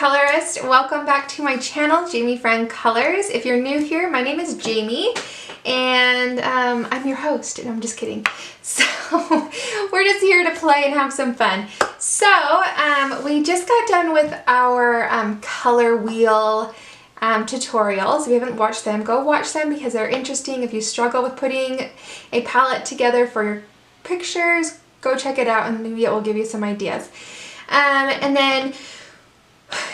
colorist. Welcome back to my channel, Jamie Friend Colors. If you're new here, my name is Jamie and I'm your host. And I'm just kidding. So we're just here to play and have some fun. So we just got done with our color wheel tutorials. If you haven't watched them, go watch them because they're interesting. If you struggle with putting a palette together for your pictures, go check it out and maybe it will give you some ideas. And then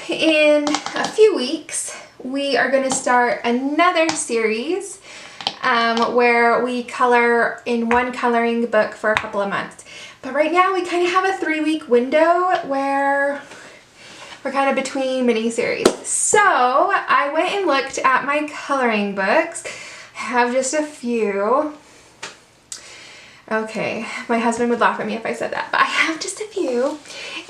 in a few weeks, we are going to start another series where we color in one coloring book for a couple of months. But right now we kind of have a 3-week window where we're kind of between mini-series. So I went and looked at my coloring books. I have just a few. Okay, my husband would laugh at me if I said that, but I have just a few.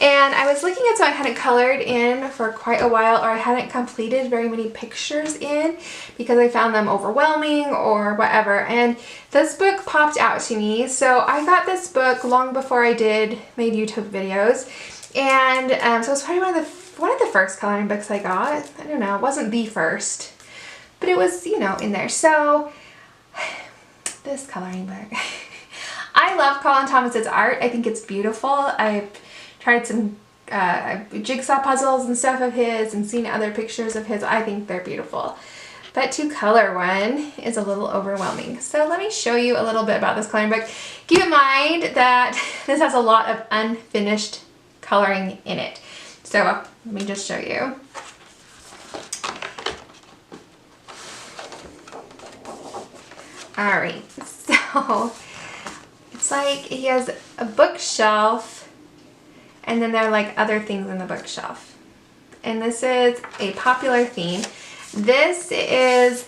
And I was looking at some I hadn't colored in for quite a while, or I hadn't completed very many pictures in because I found them overwhelming or whatever. And this book popped out to me. So I got this book long before I made YouTube videos. And so it was probably one of the first coloring books I got. I don't know, it wasn't the first, but it was, you know, in there. So this coloring book. I love Colin Thompsons art. I think it's beautiful. I've tried some jigsaw puzzles and stuff of his and seen other pictures of his. I think they're beautiful. But to color one is a little overwhelming. So let me show you a little bit about this coloring book. Keep in mind that this has a lot of unfinished coloring in it. So let me just show you. Alright, so it's like he has a bookshelf and then there are like other things in the bookshelf. And this is a popular theme. This is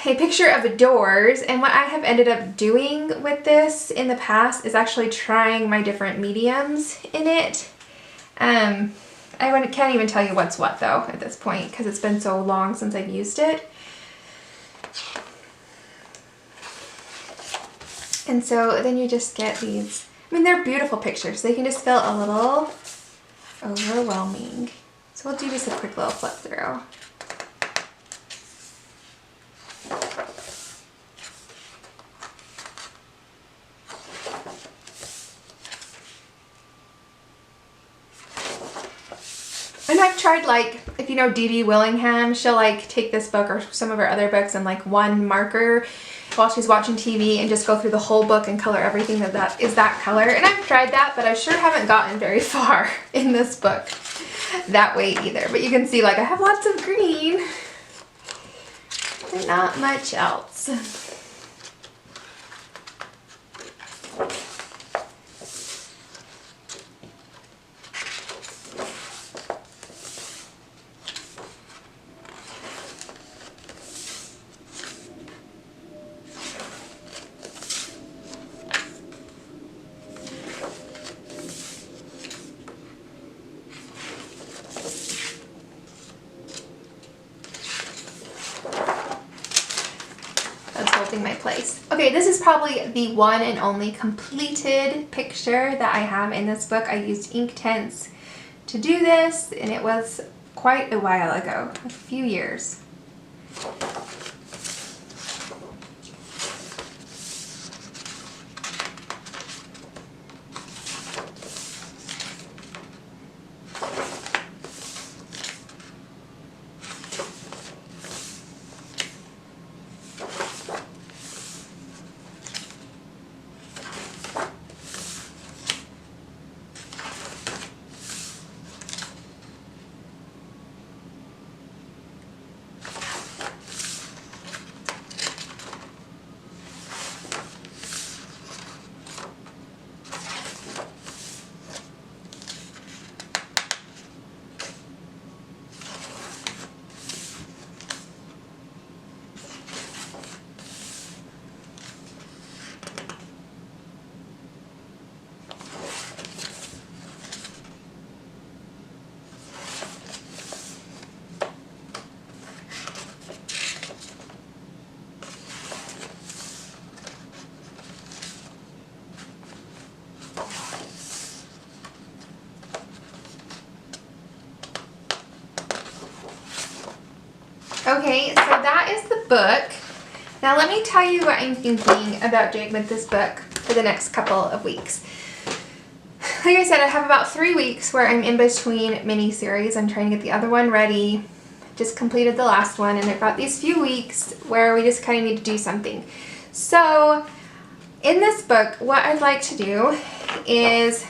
a picture of doors, and what I have ended up doing with this in the past is actually trying my different mediums in it. I can't even tell you what's what though at this point because it's been so long since I've used it. And so then you just get these, I mean, they're beautiful pictures. They can just feel a little overwhelming. So we'll do just a quick little flip through. And I've tried, like, if you know Dee Dee Willingham, she'll like take this book or some of her other books and like one marker while she's watching TV and just go through the whole book and color everything that is that color. And I've tried that, but I sure haven't gotten very far in this book that way either. But you can see, like, I have lots of green and not much else. My place. Okay, this is probably the one and only completed picture that I have in this book. I used Inktense to do this, and it was quite a while ago, a few years. Okay, so that is the book. Now let me tell you what I'm thinking about doing with this book for the next couple of weeks. Like I said, I have about 3 weeks where I'm in between mini-series. I'm trying to get the other one ready. Just completed the last one, and I've got these few weeks where we just kind of need to do something. So in this book, what I'd like to do is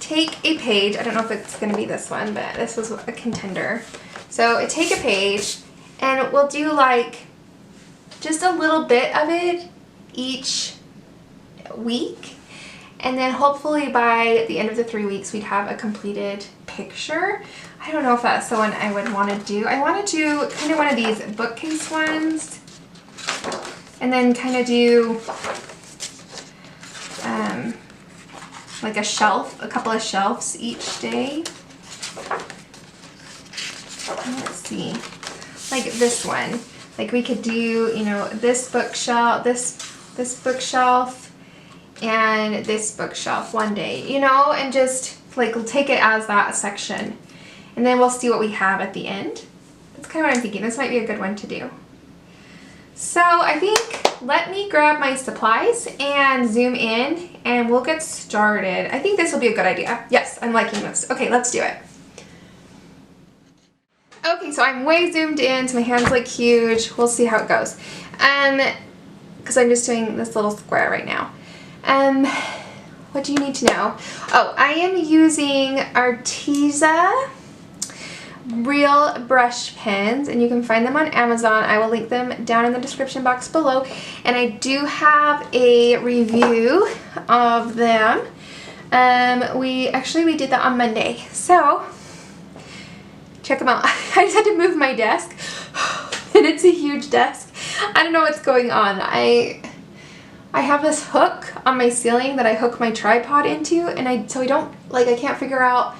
take a page. I don't know if it's going to be this one, but this was a contender. So take a page, and we'll do like just a little bit of it each week. And then hopefully by the end of the 3 weeks, we'd have a completed picture. I don't know if that's the one I would want to do. I want to do kind of one of these bookcase ones. And then kind of do like a shelf, a couple of shelves each day. Let's see. Like this one. Like we could do, you know, this bookshelf, this bookshelf, and this bookshelf one day, you know, and just like we'll take it as that section, and then we'll see what we have at the end. That's kind of what I'm thinking. This might be a good one to do. So I think let me grab my supplies and zoom in, and we'll get started. I think this will be a good idea. Yes, I'm liking this. Okay, let's do it. Okay, so I'm way zoomed in, so my hands look huge. We'll see how it goes. Because I'm just doing this little square right now. What do you need to know? Oh, I am using Arteza real brush pens, and you can find them on Amazon. I will link them down in the description box below, and I do have a review of them. We did that on Monday, so check them out. I just had to move my desk, and it's a huge desk. I don't know what's going on. I have this hook on my ceiling that I hook my tripod into, and I can't figure out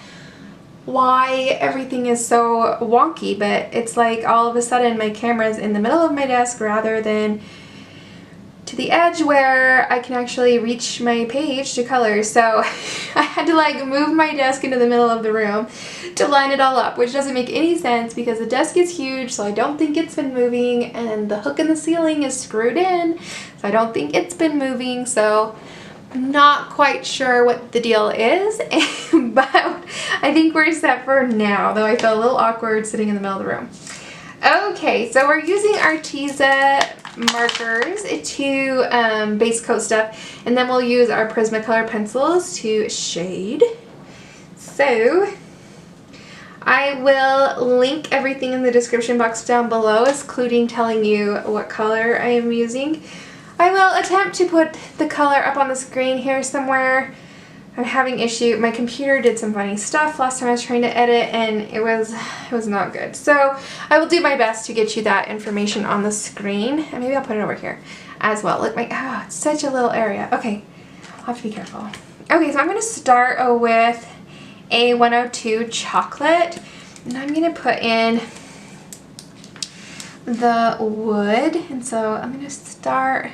why everything is so wonky, but it's like all of a sudden my camera's in the middle of my desk rather than to the edge where I can actually reach my page to color. So I had to like move my desk into the middle of the room to line it all up, which doesn't make any sense because the desk is huge, so I don't think it's been moving, and the hook in the ceiling is screwed in, so I don't think it's been moving. So I'm not quite sure what the deal is, but I think we're set for now, though I felt a little awkward sitting in the middle of the room. Okay, so we're using Arteza markers to base coat stuff, and then we'll use our Prismacolor pencils to shade. So I will link everything in the description box down below, including telling you what color I am using. I will attempt to put the color up on the screen here somewhere. I'm having issue. My computer did some funny stuff last time I was trying to edit, and it was not good. So I will do my best to get you that information on the screen, and maybe I'll put it over here as well. Look, it's such a little area. Okay, I'll have to be careful. Okay, so I'm going to start with a 102 chocolate, and I'm going to put in the wood, and so I'm going to start.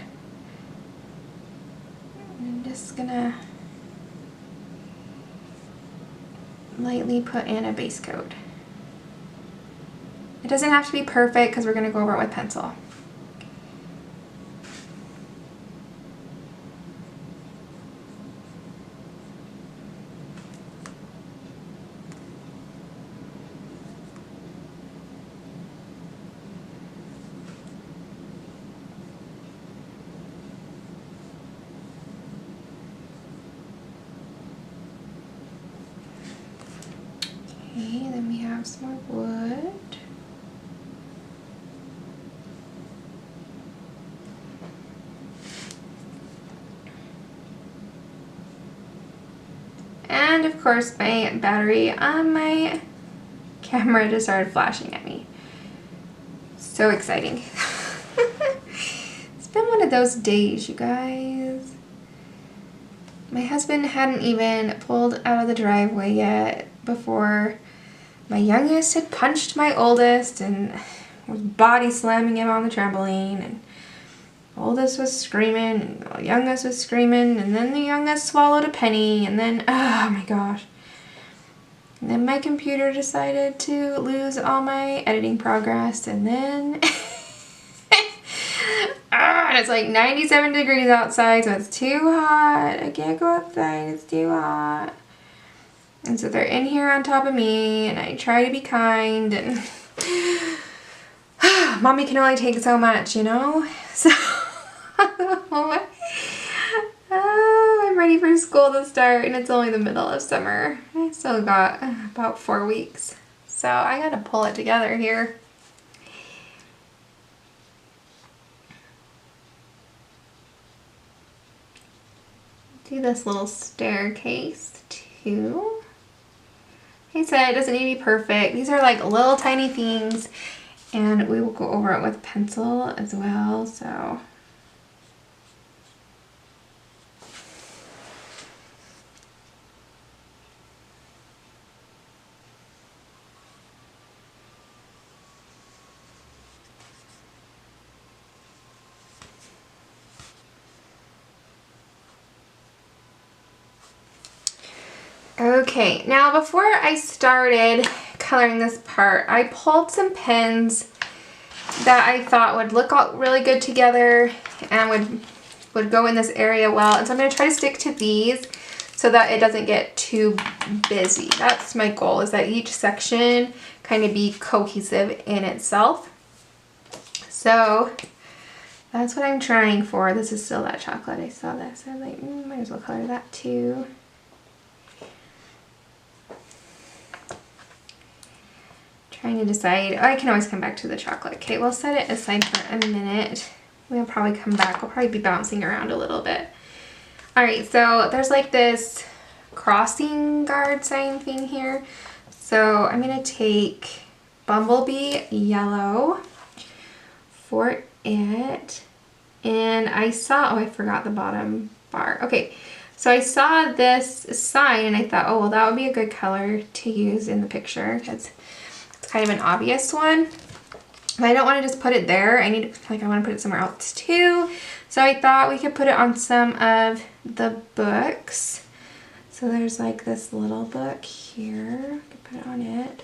I'm just going to lightly put in a base coat. It doesn't have to be perfect because we're going to go over it with pencil. Okay, then we have some more wood. And of course my battery on my camera just started flashing at me. So exciting. It's been one of those days, you guys. My husband hadn't even pulled out of the driveway yet before my youngest had punched my oldest and was body slamming him on the trampoline, and oldest was screaming, and the youngest was screaming, and then the youngest swallowed a penny, and then, oh my gosh. And then my computer decided to lose all my editing progress, and then and it's like 97 degrees outside, so it's too hot. I can't go outside, it's too hot. And so they're in here on top of me, and I try to be kind, and mommy can only take so much, you know? So I'm ready for school to start, and it's only the middle of summer. I still got about 4 weeks, so I gotta pull it together here. Do this little staircase too. Like I said, it doesn't need to be perfect. These are like little tiny things, and we will go over it with pencil as well, so. Okay, now before I started coloring this part, I pulled some pens that I thought would look really good together and would go in this area well. And so I'm going to try to stick to these so that it doesn't get too busy. That's my goal, is that each section kind of be cohesive in itself. So that's what I'm trying for. This is still that chocolate. I saw this. I was like, might as well color that too. Trying to decide. Oh, I can always come back to the chocolate. Okay, we'll set it aside for a minute. We'll probably come back. We'll probably be bouncing around a little bit. All right, so there's like this crossing guard sign thing here. So I'm gonna take Bumblebee Yellow for it. And I saw, oh, I forgot the bottom bar. Okay, so I saw this sign and I thought, oh, well, that would be a good color to use in the picture because kind of an obvious one, but I don't want to just put it there. I want to put it somewhere else too. So I thought we could put it on some of the books. So there's like this little book here. I could put it on it.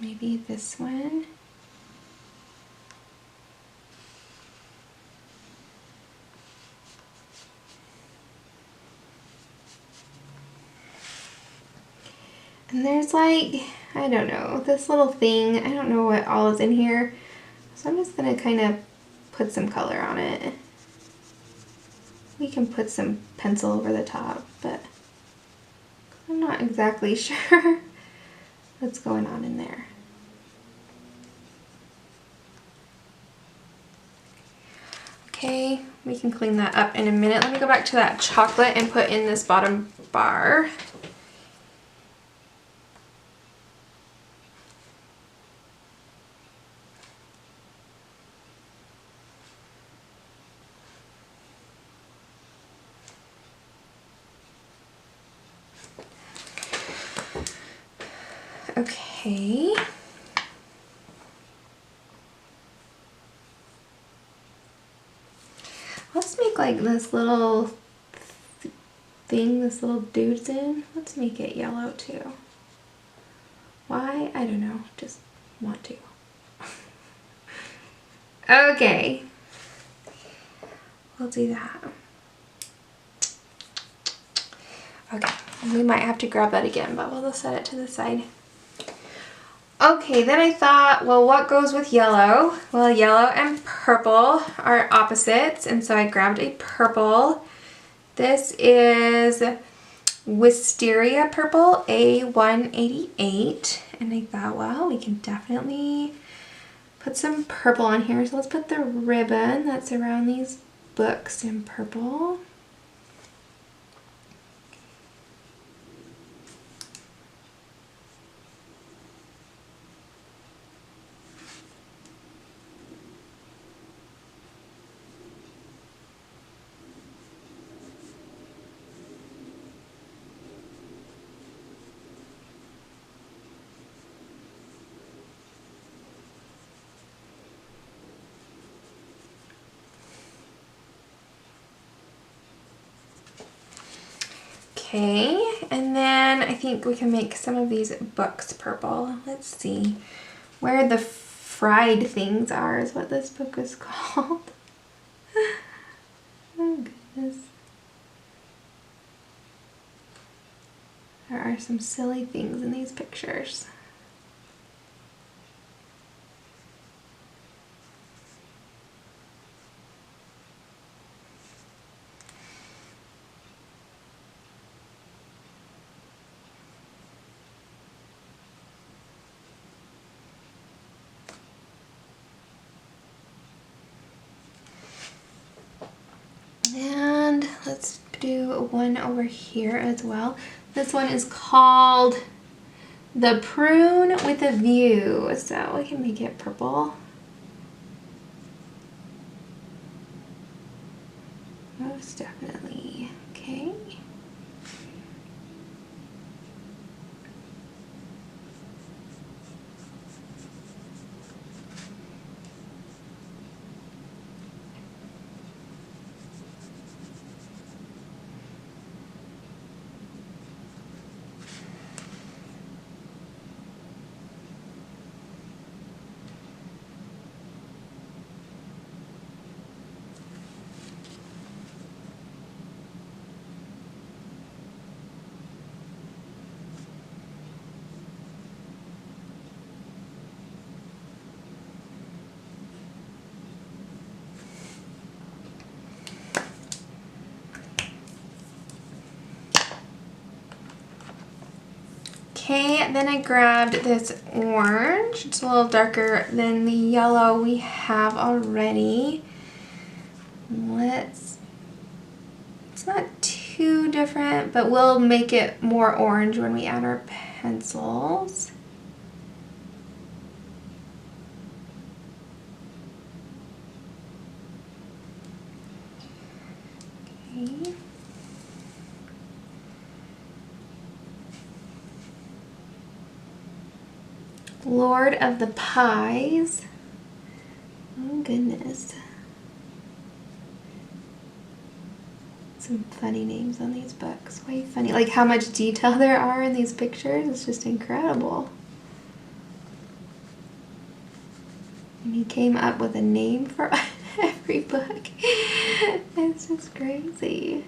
Maybe this one. And there's like, I don't know, this little thing. I don't know what all is in here. So I'm just gonna kind of put some color on it. We can put some pencil over the top, but I'm not exactly sure what's going on in there. Okay, we can clean that up in a minute. Let me go back to that chocolate and put in this bottom bar. Okay. Let's make like this little thing this little dude's in. Let's make it yellow too. Why? I don't know. Just want to. Okay. We'll do that. Okay. We might have to grab that again, but we'll just set it to the side. Okay, then I thought, well, what goes with yellow? Well, yellow and purple are opposites, and so I grabbed a purple. This is Wisteria Purple A188, and I thought, well, we can definitely put some purple on here. So let's put the ribbon that's around these books in purple. Okay, and then I think we can make some of these books purple. Let's see. Where the fried things are is what this book is called. Oh goodness. There are some silly things in these pictures. And let's do one over here as well. This one is called The Prune with a View, so we can make it purple. Most definitely. Okay. Okay, then I grabbed this orange. It's a little darker than the yellow we have already. It's not too different, but we'll make it more orange when we add our pencils. Okay. Lord of the Pies. Oh goodness. Some funny names on these books. Way funny. Like how much detail there are in these pictures. It's just incredible. And he came up with a name for every book. It's just crazy.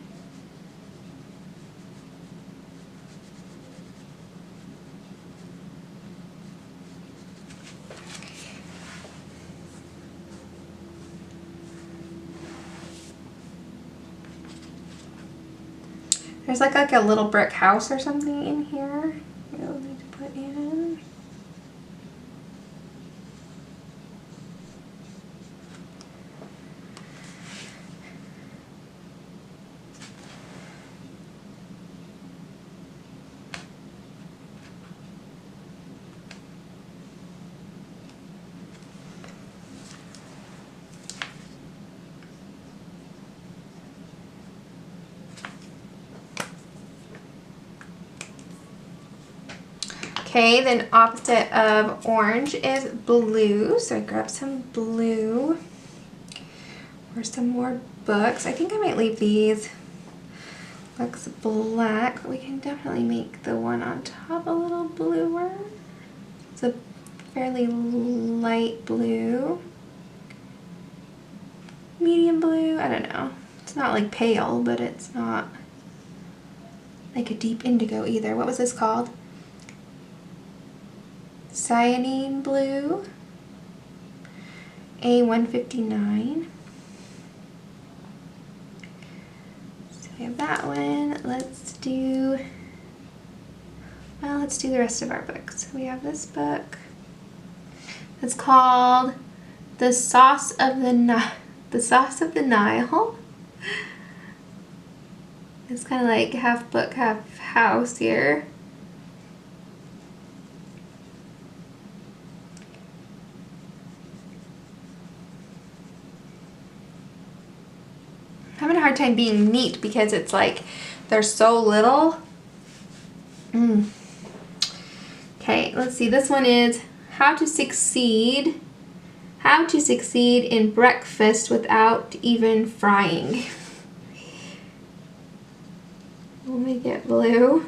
There's like a little brick house or something in here we'll need to put in. Okay, then opposite of orange is blue. So I grabbed some blue or some more books. I think I might leave these books black, but we can definitely make the one on top a little bluer. It's a fairly light blue. Medium blue, I don't know. It's not like pale, but it's not like a deep indigo either. What was this called? Cyanine blue, A159. So we have that one. Let's do the rest of our books. We have this book. It's called The Sauce of the Nile. It's kind of like half book, half house here. I'm having a hard time being neat because it's like there's so little. Okay, let's see. This one is how to succeed in breakfast without even frying. We'll make it blue.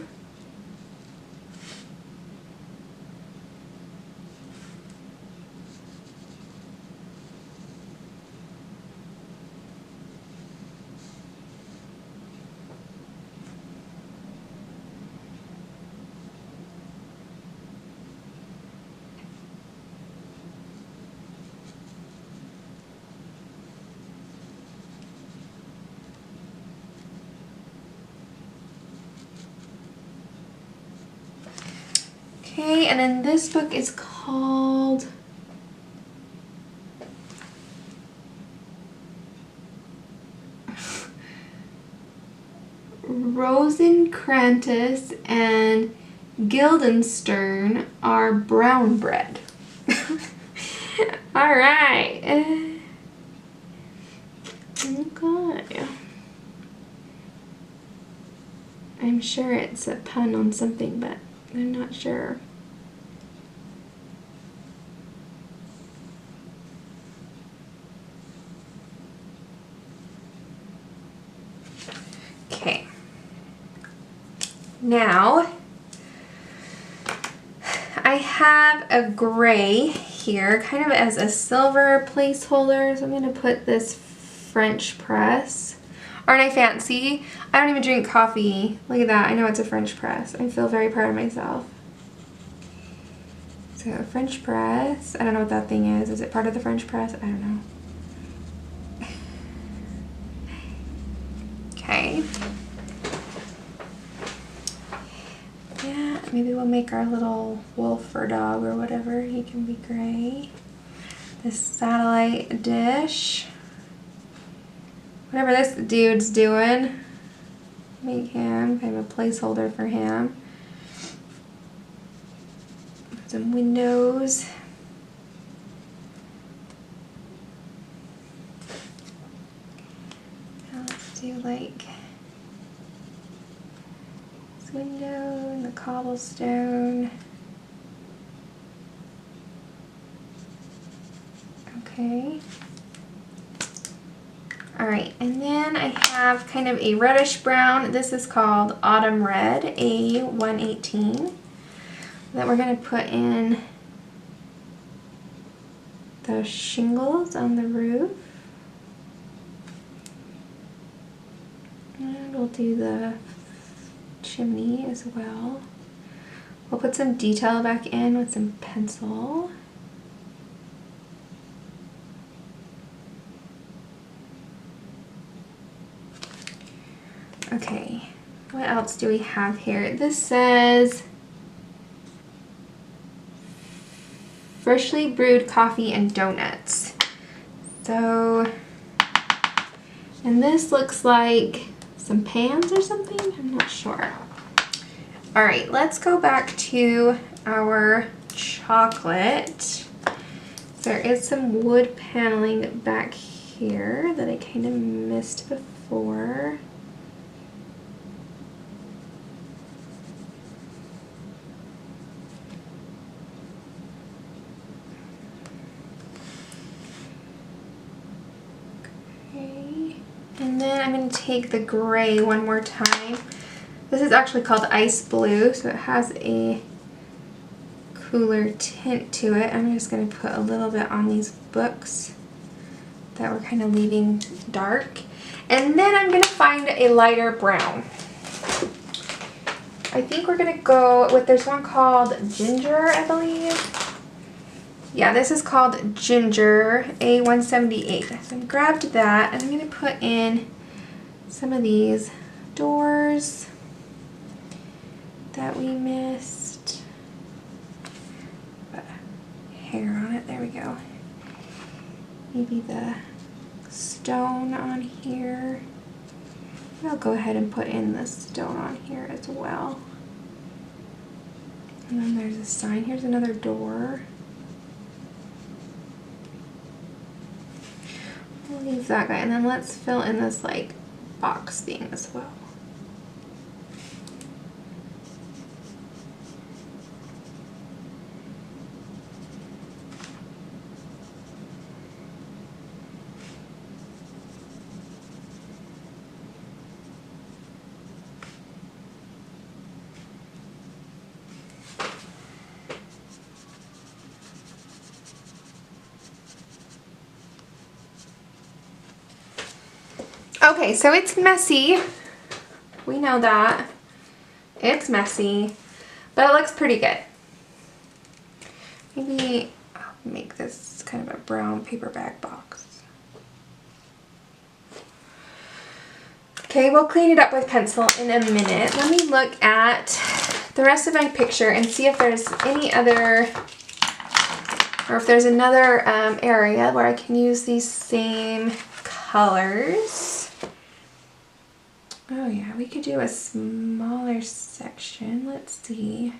Okay, and then this book is called Rosencrantz and Guildenstern are brown bread. All right. Okay. I'm sure it's a pun on something, but I'm not sure. Okay. Now, I have a gray here, kind of as a silver placeholder, so I'm going to put this French press. Aren't I fancy? I don't even drink coffee. Look at that. I know it's a French press. I feel very proud of myself. So French press. I don't know what that thing is. Is it part of the French press? I don't know. Okay. Yeah, maybe we'll make our little wolf or dog or whatever. He can be gray. This satellite dish. Whatever this dude's doing, make him kind of a placeholder for him. Some windows. Now let's do like this window and the cobblestone. Okay. Alright, and then I have kind of a reddish brown. This is called Autumn Red, A118, that we're going to put in the shingles on the roof. And we'll do the chimney as well. We'll put some detail back in with some pencil. Okay, what else do we have here? This says freshly brewed coffee and donuts. So, and this looks like some pans or something? I'm not sure. All right, let's go back to our chocolate. There is some wood paneling back here that I kind of missed before. And then I'm going to take the gray one more time. This is actually called Ice Blue, so it has a cooler tint to it. I'm just going to put a little bit on these books that we're kind of leaving dark. And then I'm going to find a lighter brown. I think we're going to go with, there's one called Ginger, I believe. Yeah, this is called Ginger, A178. So I grabbed that and I'm going to put in some of these doors that we missed. Put hair on it, there we go. Maybe the stone on here. I'll go ahead and put in the stone on here as well. And then there's a sign. Here's another door. We'll leave that guy, and then let's fill in this like box thing as well. Okay, so it's messy. We know that. It's messy, but it looks pretty good. Maybe I'll make this kind of a brown paper bag box. Okay, we'll clean it up with pencil in a minute. Let me look at the rest of my picture and see if there's any other, or if there's another area where I can use these same colors. Oh yeah, we could do a smaller section. Let's see.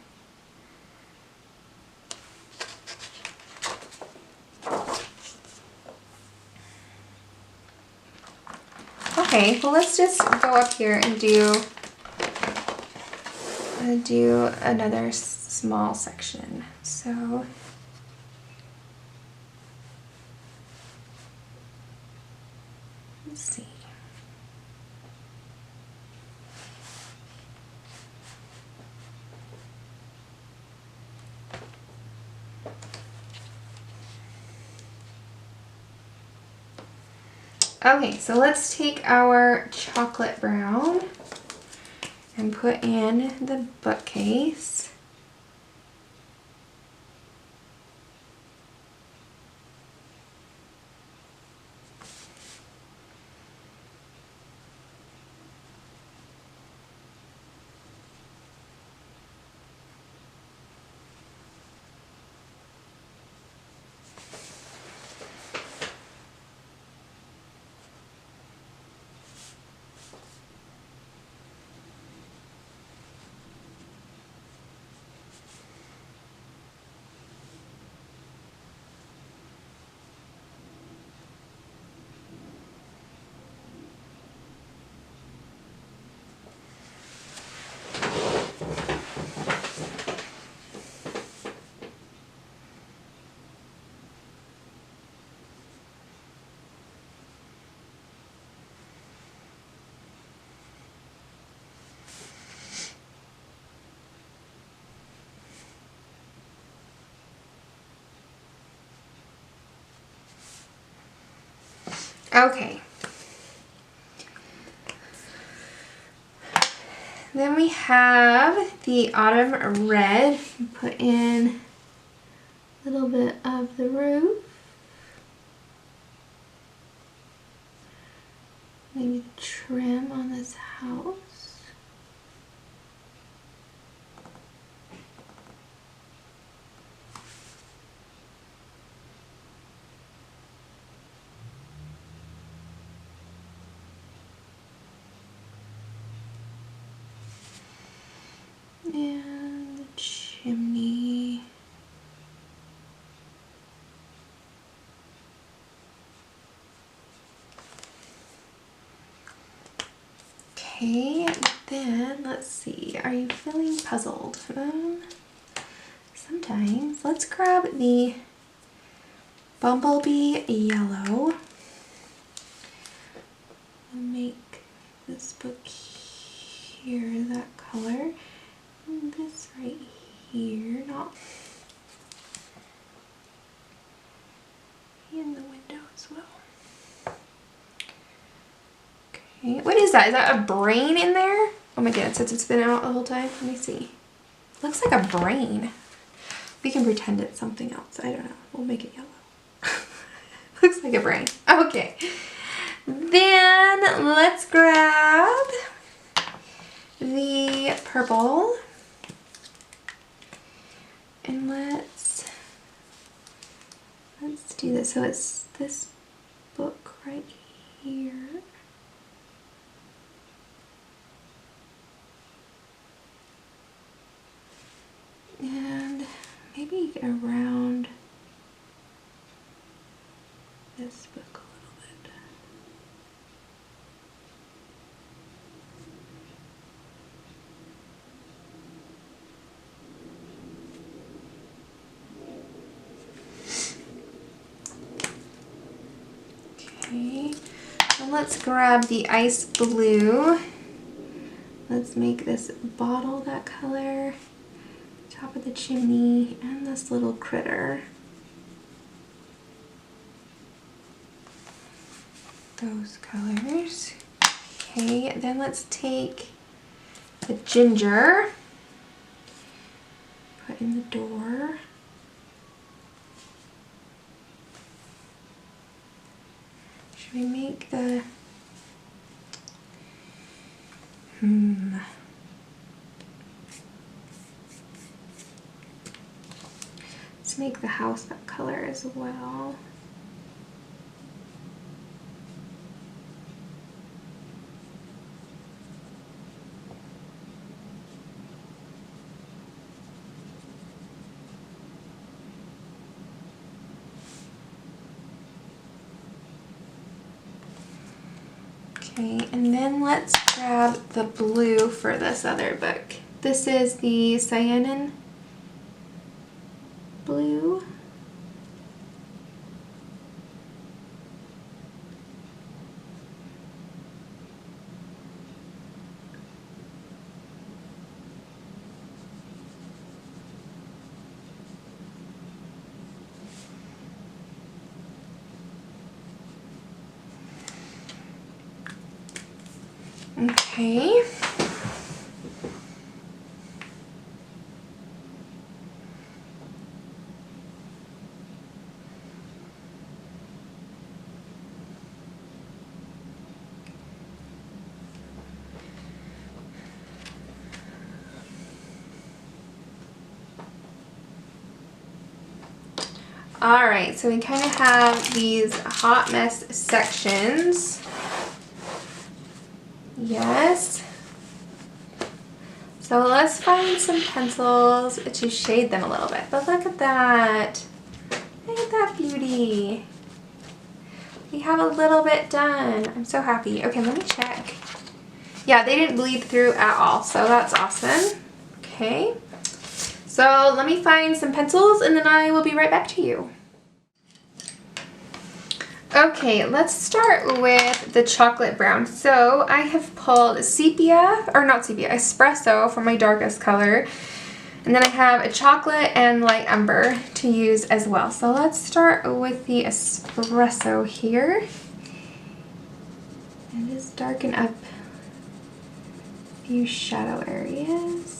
Okay, well let's just go up here and do another small section. So let's see. Okay, so let's take our chocolate brown and put in the bookcase. Okay. Then we have the autumn red. Put in a little bit of the roof. Maybe the trim on this house. And the chimney. Okay, then let's see. Are you feeling puzzled? Sometimes. Let's grab the bumblebee yellow. We'll make this book here that color. And this right here, not in the window as well. Okay, what is that? Is that a brain in there? Oh my goodness, since it's been out the whole time. Let me see. Looks like a brain. We can pretend it's something else. I don't know. We'll make it yellow. Looks like a brain. Okay. Then let's grab the purple. And let's do this. So it's this book right here. And maybe around this book a little bit. Okay, and let's grab the ice blue. Let's make this bottle that color, top of the chimney, and this little critter. Those colors. Okay, then let's take the ginger, put in the door. Should we make the, let's make the house that color as well. Okay, and then let's grab the blue for this other book. This is the cyan blue. Okay. All right, so we kind of have these hot mess sections. Yes. So let's find some pencils to shade them a little bit. But look at that. Look at that beauty. We have a little bit done. I'm so happy. Okay, let me check. Yeah, they didn't bleed through at all, so that's awesome. Okay. So let me find some pencils and then I will be right back to you. Okay, let's start with the chocolate brown. So I have pulled sepia, or not sepia, espresso for my darkest color. And then I have a chocolate and light umber to use as well. So let's start with the espresso here. And just darken up a few shadow areas.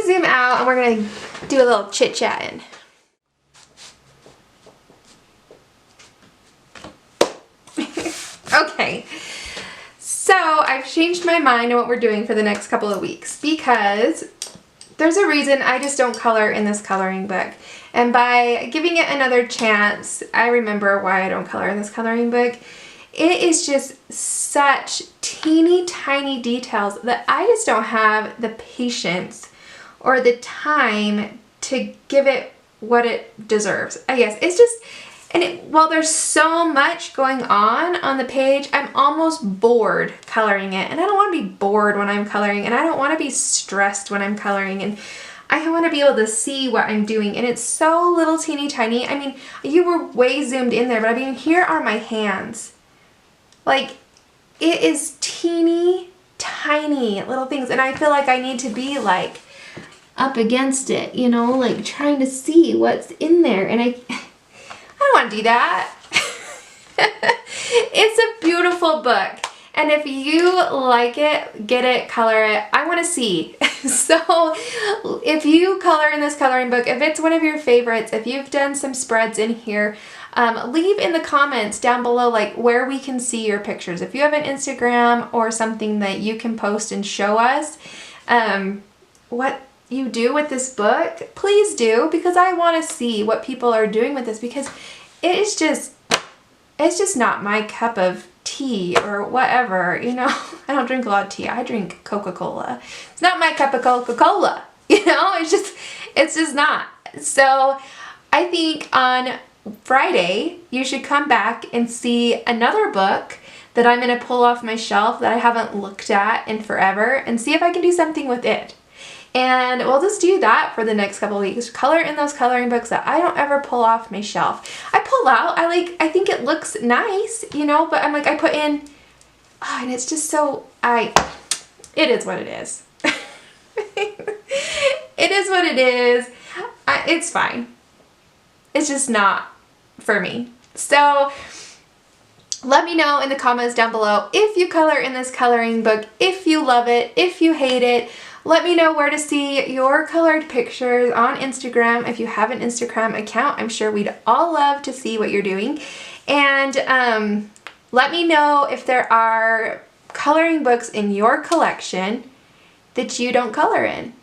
Zoom out and we're gonna do a little chit-chatting. Okay, so I've changed my mind on what we're doing for the next couple of weeks because there's a reason I just don't color in this coloring book. And by giving it another chance, I remember why I don't color in this coloring book. It is just such teeny tiny details that I just don't have the patience or the time to give it what it deserves. I guess it's just, while there's so much going on the page, I'm almost bored coloring it. And I don't want to be bored when I'm coloring, and I don't want to be stressed when I'm coloring, and I want to be able to see what I'm doing. And it's so little teeny tiny. I mean, you were way zoomed in there, but I mean, here are my hands. Like, it is teeny tiny little things, and I feel like I need to be like up against it, you know, like trying to see what's in there, and I don't want to do that. It's a beautiful book, and if you like it, get it, color it. I want to see. So if you color in this coloring book, if it's one of your favorites, if you've done some spreads in here, leave in the comments down below like where we can see your pictures. If you have an Instagram or something that you can post and show us what you do with this book, please do, because I want to see what people are doing with this, because it's just not my cup of tea or whatever, you know. I don't drink a lot of tea. I drink Coca-Cola. It's not my cup of Coca-Cola, you know. It's just not. So I think on Friday you should come back and see another book that I'm going to pull off my shelf that I haven't looked at in forever, and see if I can do something with it. And we'll just do that for the next couple of weeks. Color in those coloring books that I don't ever pull off my shelf. I pull out, I think it looks nice, you know, but I'm like, I put in, and it's just so, it is what it is. It is what it is. It's fine. It's just not for me. So let me know in the comments down below if you color in this coloring book, if you love it, if you hate it. Let me know where to see your colored pictures on Instagram. If you have an Instagram account, I'm sure we'd all love to see what you're doing. And let me know if there are coloring books in your collection that you don't color in,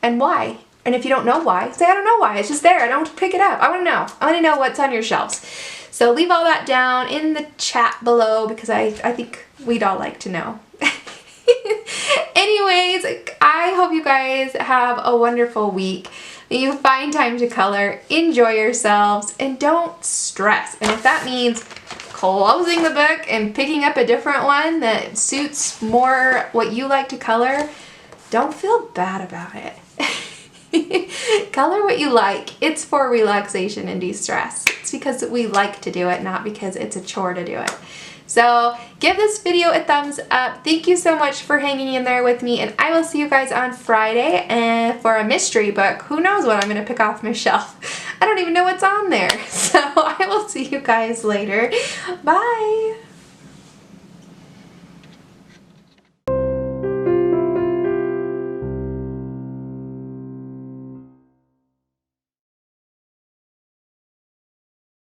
and why. And if you don't know why, say I don't know why. It's just there. I don't pick it up. I want to know. I want to know what's on your shelves. So leave all that down in the chat below, because I think we'd all like to know. Anyways, I hope you guys have a wonderful week. That you find time to color, enjoy yourselves, and don't stress. And if that means closing the book and picking up a different one that suits more what you like to color, don't feel bad about it. Color what you like. It's for relaxation and de-stress. It's because we like to do it, not because it's a chore to do it. So give this video a thumbs up. Thank you so much for hanging in there with me, and I will see you guys on Friday for a mystery book. Who knows what I'm going to pick off my shelf. I don't even know what's on there. So I will see you guys later. Bye.